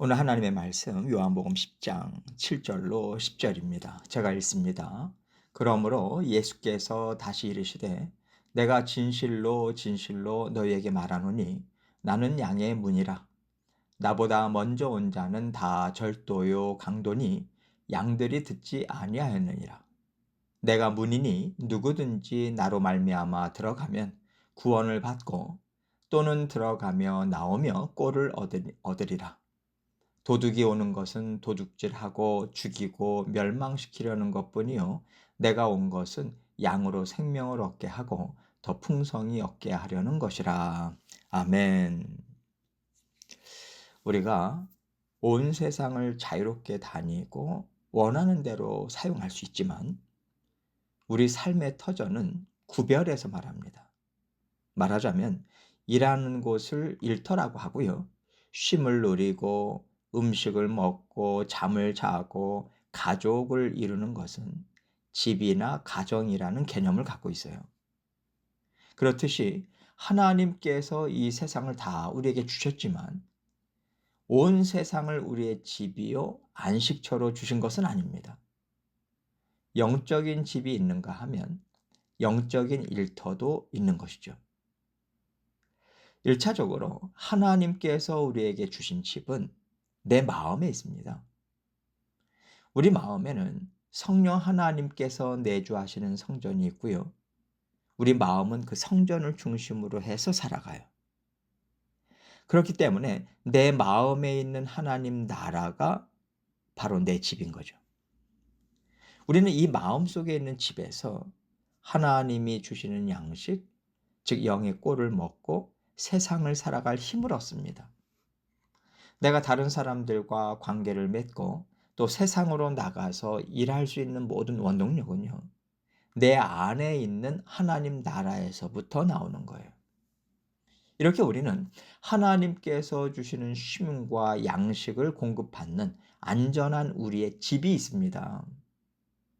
오늘 하나님의 말씀 요한복음 10장 7절로 10절입니다. 제가 읽습니다. 그러므로 예수께서 다시 이르시되 내가 진실로 진실로 너희에게 말하노니 나는 양의 문이라. 나보다 먼저 온 자는 다 절도요 강도니 양들이 듣지 아니하였느니라. 내가 문이니 누구든지 나로 말미암아 들어가면 구원을 받고 또는 들어가며 나오며 꼴을 얻으리라. 도둑이 오는 것은 도둑질하고 죽이고 멸망시키려는 것뿐이요 내가 온 것은 양으로 생명을 얻게 하고 더 풍성히 얻게 하려는 것이라. 아멘. 우리가 온 세상을 자유롭게 다니고 원하는 대로 사용할 수 있지만 우리 삶의 터전은 구별해서 말합니다. 말하자면 일하는 곳을 일터라고 하고요. 쉼을 누리고 음식을 먹고 잠을 자고 가족을 이루는 것은 집이나 가정이라는 개념을 갖고 있어요. 그렇듯이 하나님께서 이 세상을 다 우리에게 주셨지만 온 세상을 우리의 집이요 안식처로 주신 것은 아닙니다. 영적인 집이 있는가 하면 영적인 일터도 있는 것이죠. 1차적으로 하나님께서 우리에게 주신 집은 내 마음에 있습니다. 우리 마음에는 성령 하나님께서 내주하시는 성전이 있고요. 우리 마음은 그 성전을 중심으로 해서 살아가요. 그렇기 때문에 내 마음에 있는 하나님 나라가 바로 내 집인 거죠. 우리는 이 마음 속에 있는 집에서 하나님이 주시는 양식, 즉 영의 꼴을 먹고 세상을 살아갈 힘을 얻습니다. 내가 다른 사람들과 관계를 맺고 또 세상으로 나가서 일할 수 있는 모든 원동력은요, 내 안에 있는 하나님 나라에서부터 나오는 거예요. 이렇게 우리는 하나님께서 주시는 쉼과 양식을 공급받는 안전한 우리의 집이 있습니다.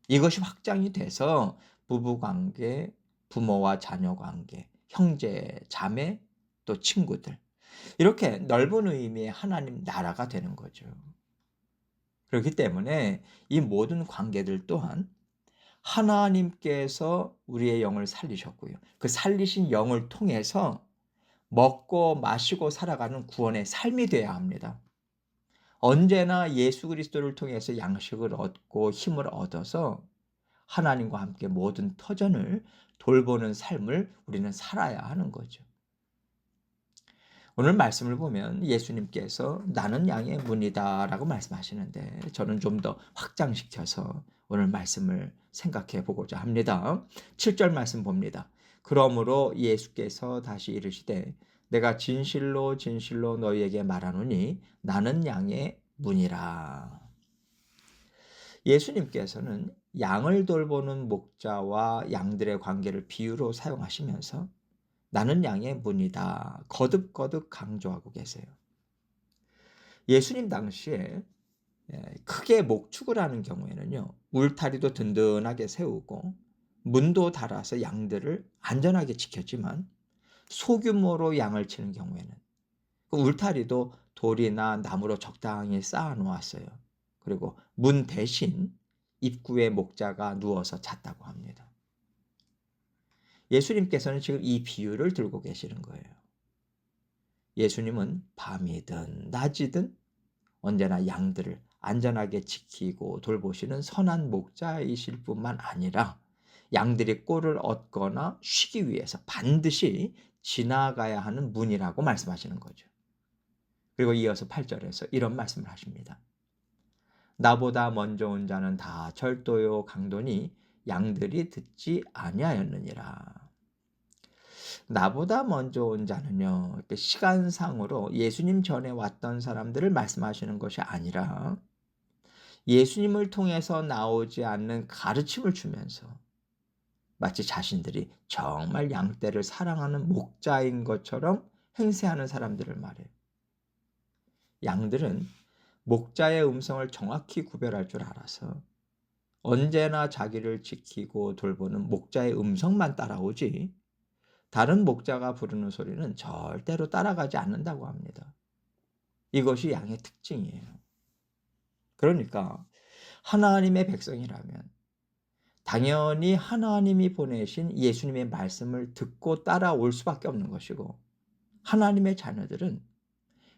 이것이 확장이 돼서 부부 관계, 부모와 자녀 관계, 형제, 자매, 또 친구들, 이렇게 넓은 의미의 하나님 나라가 되는 거죠. 그렇기 때문에 이 모든 관계들 또한 하나님께서 우리의 영을 살리셨고요. 그 살리신 영을 통해서 먹고 마시고 살아가는 구원의 삶이 되어야 합니다. 언제나 예수 그리스도를 통해서 양식을 얻고 힘을 얻어서 하나님과 함께 모든 터전을 돌보는 삶을 우리는 살아야 하는 거죠. 오늘 말씀을 보면 예수님께서 나는 양의 문이다 라고 말씀하시는데 저는 좀 더 확장시켜서 오늘 말씀을 생각해 보고자 합니다. 7절 말씀 봅니다. 그러므로 예수께서 다시 이르시되 내가 진실로 진실로 너희에게 말하노니 나는 양의 문이라. 예수님께서는 양을 돌보는 목자와 양들의 관계를 비유로 사용하시면서 나는 양의 문이다 거듭거듭 강조하고 계세요. 예수님 당시에 크게 목축을 하는 경우에는요, 울타리도 든든하게 세우고 문도 달아서 양들을 안전하게 지켰지만 소규모로 양을 치는 경우에는 그 울타리도 돌이나 나무로 적당히 쌓아 놓았어요. 그리고 문 대신 입구에 목자가 누워서 잤다고 합니다. 예수님께서는 지금 이 비유를 들고 계시는 거예요. 예수님은 밤이든 낮이든 언제나 양들을 안전하게 지키고 돌보시는 선한 목자이실 뿐만 아니라 양들이 꼴을 얻거나 쉬기 위해서 반드시 지나가야 하는 문이라고 말씀하시는 거죠. 그리고 이어서 8절에서 이런 말씀을 하십니다. 나보다 먼저 온 자는 다 절도요 강도니 양들이 듣지 아니하였느니라. 나보다 먼저 온 자는요, 시간상으로 예수님 전에 왔던 사람들을 말씀하시는 것이 아니라 예수님을 통해서 나오지 않는 가르침을 주면서 마치 자신들이 정말 양떼를 사랑하는 목자인 것처럼 행세하는 사람들을 말해요. 양들은 목자의 음성을 정확히 구별할 줄 알아서 언제나 자기를 지키고 돌보는 목자의 음성만 따라오지 다른 목자가 부르는 소리는 절대로 따라가지 않는다고 합니다. 이것이 양의 특징이에요. 그러니까 하나님의 백성이라면 당연히 하나님이 보내신 예수님의 말씀을 듣고 따라올 수밖에 없는 것이고, 하나님의 자녀들은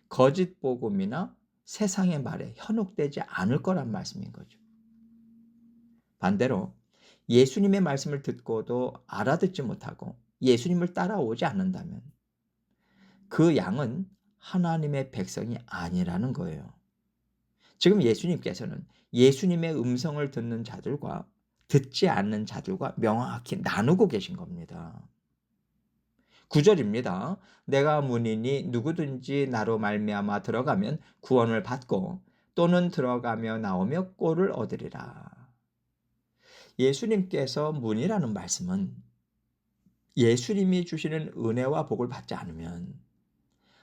거짓 복음이나 세상의 말에 현혹되지 않을 거란 말씀인 거죠. 반대로 예수님의 말씀을 듣고도 알아듣지 못하고 예수님을 따라오지 않는다면 그 양은 하나님의 백성이 아니라는 거예요. 지금 예수님께서는 예수님의 음성을 듣는 자들과 듣지 않는 자들과 명확히 나누고 계신 겁니다. 9절입니다. 내가 문이니 누구든지 나로 말미암아 들어가면 구원을 받고 또는 들어가며 나오며 꼴을 얻으리라. 예수님께서 문이라는 말씀은 예수님이 주시는 은혜와 복을 받지 않으면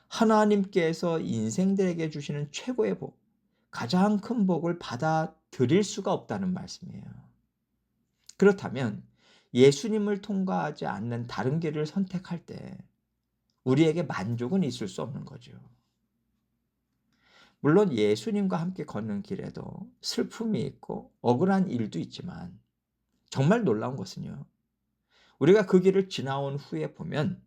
하나님께서 인생들에게 주시는 최고의 복, 가장 큰 복을 받아들일 수가 없다는 말씀이에요. 그렇다면 예수님을 통과하지 않는 다른 길을 선택할 때 우리에게 만족은 있을 수 없는 거죠. 물론 예수님과 함께 걷는 길에도 슬픔이 있고 억울한 일도 있지만 정말 놀라운 것은요, 우리가 그 길을 지나온 후에 보면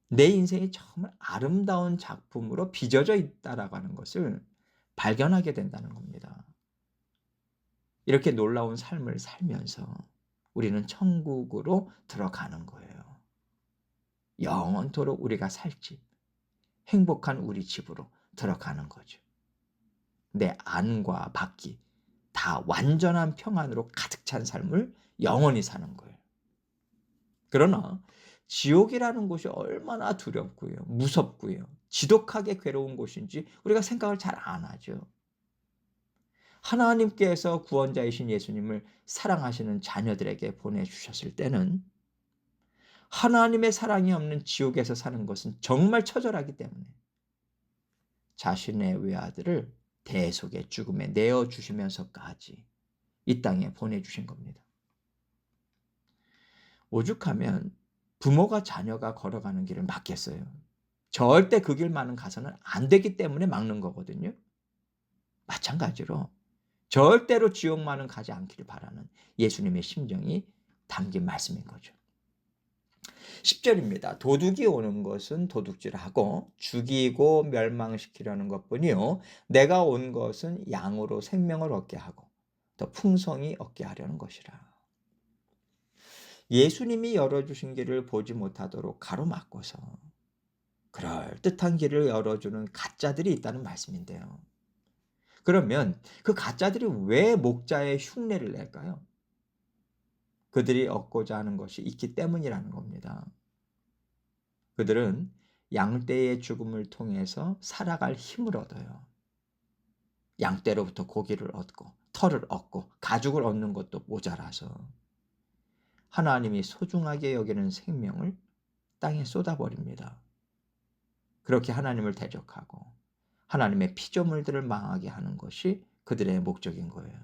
내 인생이 정말 아름다운 작품으로 빚어져 있다라고 하는 것을 발견하게 된다는 겁니다. 이렇게 놀라운 삶을 살면서 우리는 천국으로 들어가는 거예요. 영원토록 우리가 살 집, 행복한 우리 집으로 들어가는 거죠. 내 안과 밖이 다 완전한 평안으로 가득 찬 삶을 영원히 사는 거예요. 그러나 지옥이라는 곳이 얼마나 두렵고요, 무섭고요, 지독하게 괴로운 곳인지 우리가 생각을 잘 안 하죠. 하나님께서 구원자이신 예수님을 사랑하시는 자녀들에게 보내주셨을 때는 하나님의 사랑이 없는 지옥에서 사는 것은 정말 처절하기 때문에 자신의 외아들을 대속의 죽음에 내어주시면서까지 이 땅에 보내주신 겁니다. 오죽하면 부모가 자녀가 걸어가는 길을 막겠어요. 절대 그 길만은 가서는 안 되기 때문에 막는 거거든요. 마찬가지로 절대로 지옥만은 가지 않기를 바라는 예수님의 심정이 담긴 말씀인 거죠. 10절입니다. 도둑이 오는 것은 도둑질하고 죽이고 멸망시키려는 것뿐이요 내가 온 것은 양으로 생명을 얻게 하고 더 풍성히 얻게 하려는 것이라. 예수님이 열어주신 길을 보지 못하도록 가로막고서 그럴듯한 길을 열어주는 가짜들이 있다는 말씀인데요. 그러면 그 가짜들이 왜 목자의 흉내를 낼까요? 그들이 얻고자 하는 것이 있기 때문이라는 겁니다. 그들은 양떼의 죽음을 통해서 살아갈 힘을 얻어요. 양떼로부터 고기를 얻고 털을 얻고 가죽을 얻는 것도 모자라서 하나님이 소중하게 여기는 생명을 땅에 쏟아버립니다. 그렇게 하나님을 대적하고 하나님의 피조물들을 망하게 하는 것이 그들의 목적인 거예요.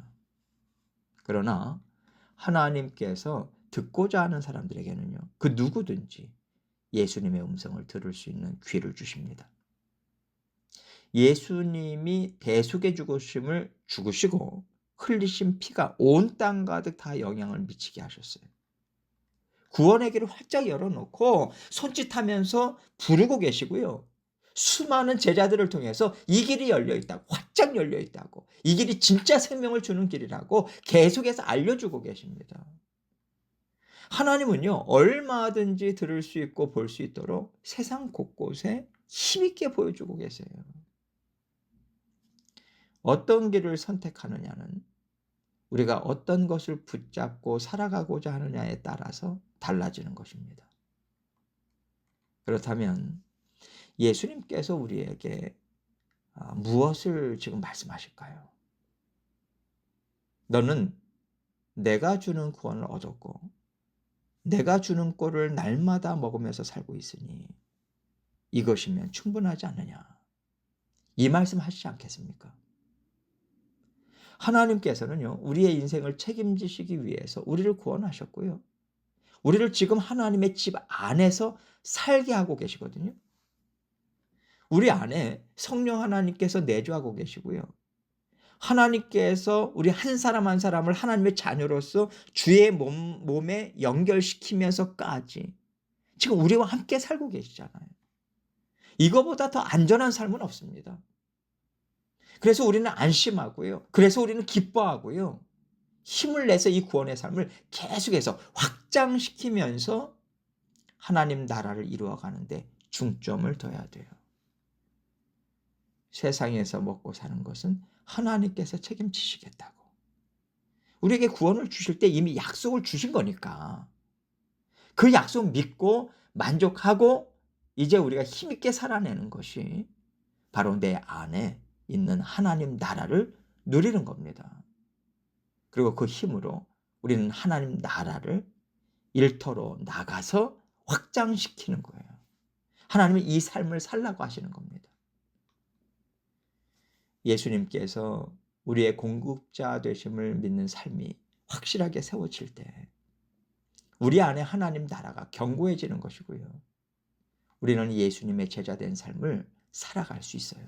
그러나 하나님께서 듣고자 하는 사람들에게는요, 그 누구든지 예수님의 음성을 들을 수 있는 귀를 주십니다. 예수님이 대속의 죽으심을 죽으시고 흘리신 피가 온 땅 가득 다 영향을 미치게 하셨어요. 구원의 길을 활짝 열어놓고 손짓하면서 부르고 계시고요. 수많은 제자들을 통해서 이 길이 열려있다고, 활짝 열려있다고, 이 길이 진짜 생명을 주는 길이라고 계속해서 알려주고 계십니다. 하나님은요, 얼마든지 들을 수 있고 볼 수 있도록 세상 곳곳에 힘있게 보여주고 계세요. 어떤 길을 선택하느냐는 우리가 어떤 것을 붙잡고 살아가고자 하느냐에 따라서 달라지는 것입니다. 그렇다면 예수님께서 우리에게 무엇을 지금 말씀하실까요? 너는 내가 주는 구원을 얻었고 내가 주는 꼴을 날마다 먹으면서 살고 있으니 이것이면 충분하지 않느냐, 이 말씀 하시지 않겠습니까? 하나님께서는요, 우리의 인생을 책임지시기 위해서 우리를 구원하셨고요, 우리를 지금 하나님의 집 안에서 살게 하고 계시거든요. 우리 안에 성령 하나님께서 내주하고 계시고요. 하나님께서 우리 한 사람 한 사람을 하나님의 자녀로서 주의 몸에 연결시키면서까지 지금 우리와 함께 살고 계시잖아요. 이거보다 더 안전한 삶은 없습니다. 그래서 우리는 안심하고요. 그래서 우리는 기뻐하고요. 힘을 내서 이 구원의 삶을 계속해서 확장시키면서 하나님 나라를 이루어 가는데 중점을 둬야 돼요. 세상에서 먹고 사는 것은 하나님께서 책임지시겠다고. 우리에게 구원을 주실 때 이미 약속을 주신 거니까 그 약속 믿고 만족하고 이제 우리가 힘있게 살아내는 것이 바로 내 안에 있는 하나님 나라를 누리는 겁니다. 그리고 그 힘으로 우리는 하나님 나라를 일터로 나가서 확장시키는 거예요. 하나님은 이 삶을 살라고 하시는 겁니다. 예수님께서 우리의 공급자 되심을 믿는 삶이 확실하게 세워질 때 우리 안에 하나님 나라가 견고해지는 것이고요. 우리는 예수님의 제자된 삶을 살아갈 수 있어요.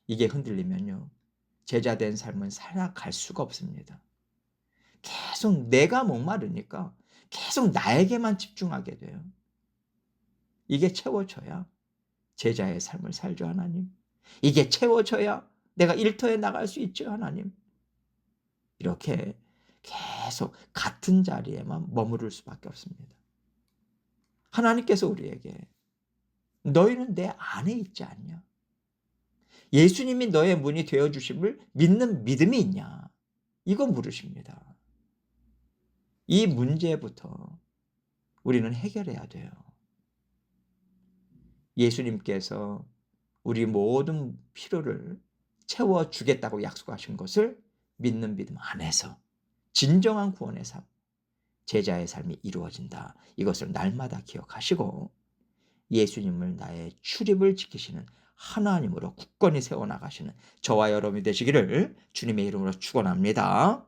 이게 흔들리면요. 제자된 삶은 살아갈 수가 없습니다. 계속 내가 목마르니까 계속 나에게만 집중하게 돼요. 이게 채워져야 제자의 삶을 살죠, 하나님. 이게 채워져야 내가 일터에 나갈 수 있죠, 하나님. 이렇게 계속 같은 자리에만 머무를 수밖에 없습니다. 하나님께서 우리에게 너희는 내 안에 있지 않냐? 예수님이 너의 문이 되어 주심을 믿는 믿음이 있냐? 이거 물으십니다. 이 문제부터 우리는 해결해야 돼요. 예수님께서 우리 모든 필요를 채워 주겠다고 약속하신 것을 믿는 믿음 안에서 진정한 구원의 삶, 제자의 삶이 이루어진다. 이것을 날마다 기억하시고 예수님을 나의 출입을 지키시는 하나님으로 굳건히 세워나가시는 저와 여러분이 되시기를 주님의 이름으로 축원합니다.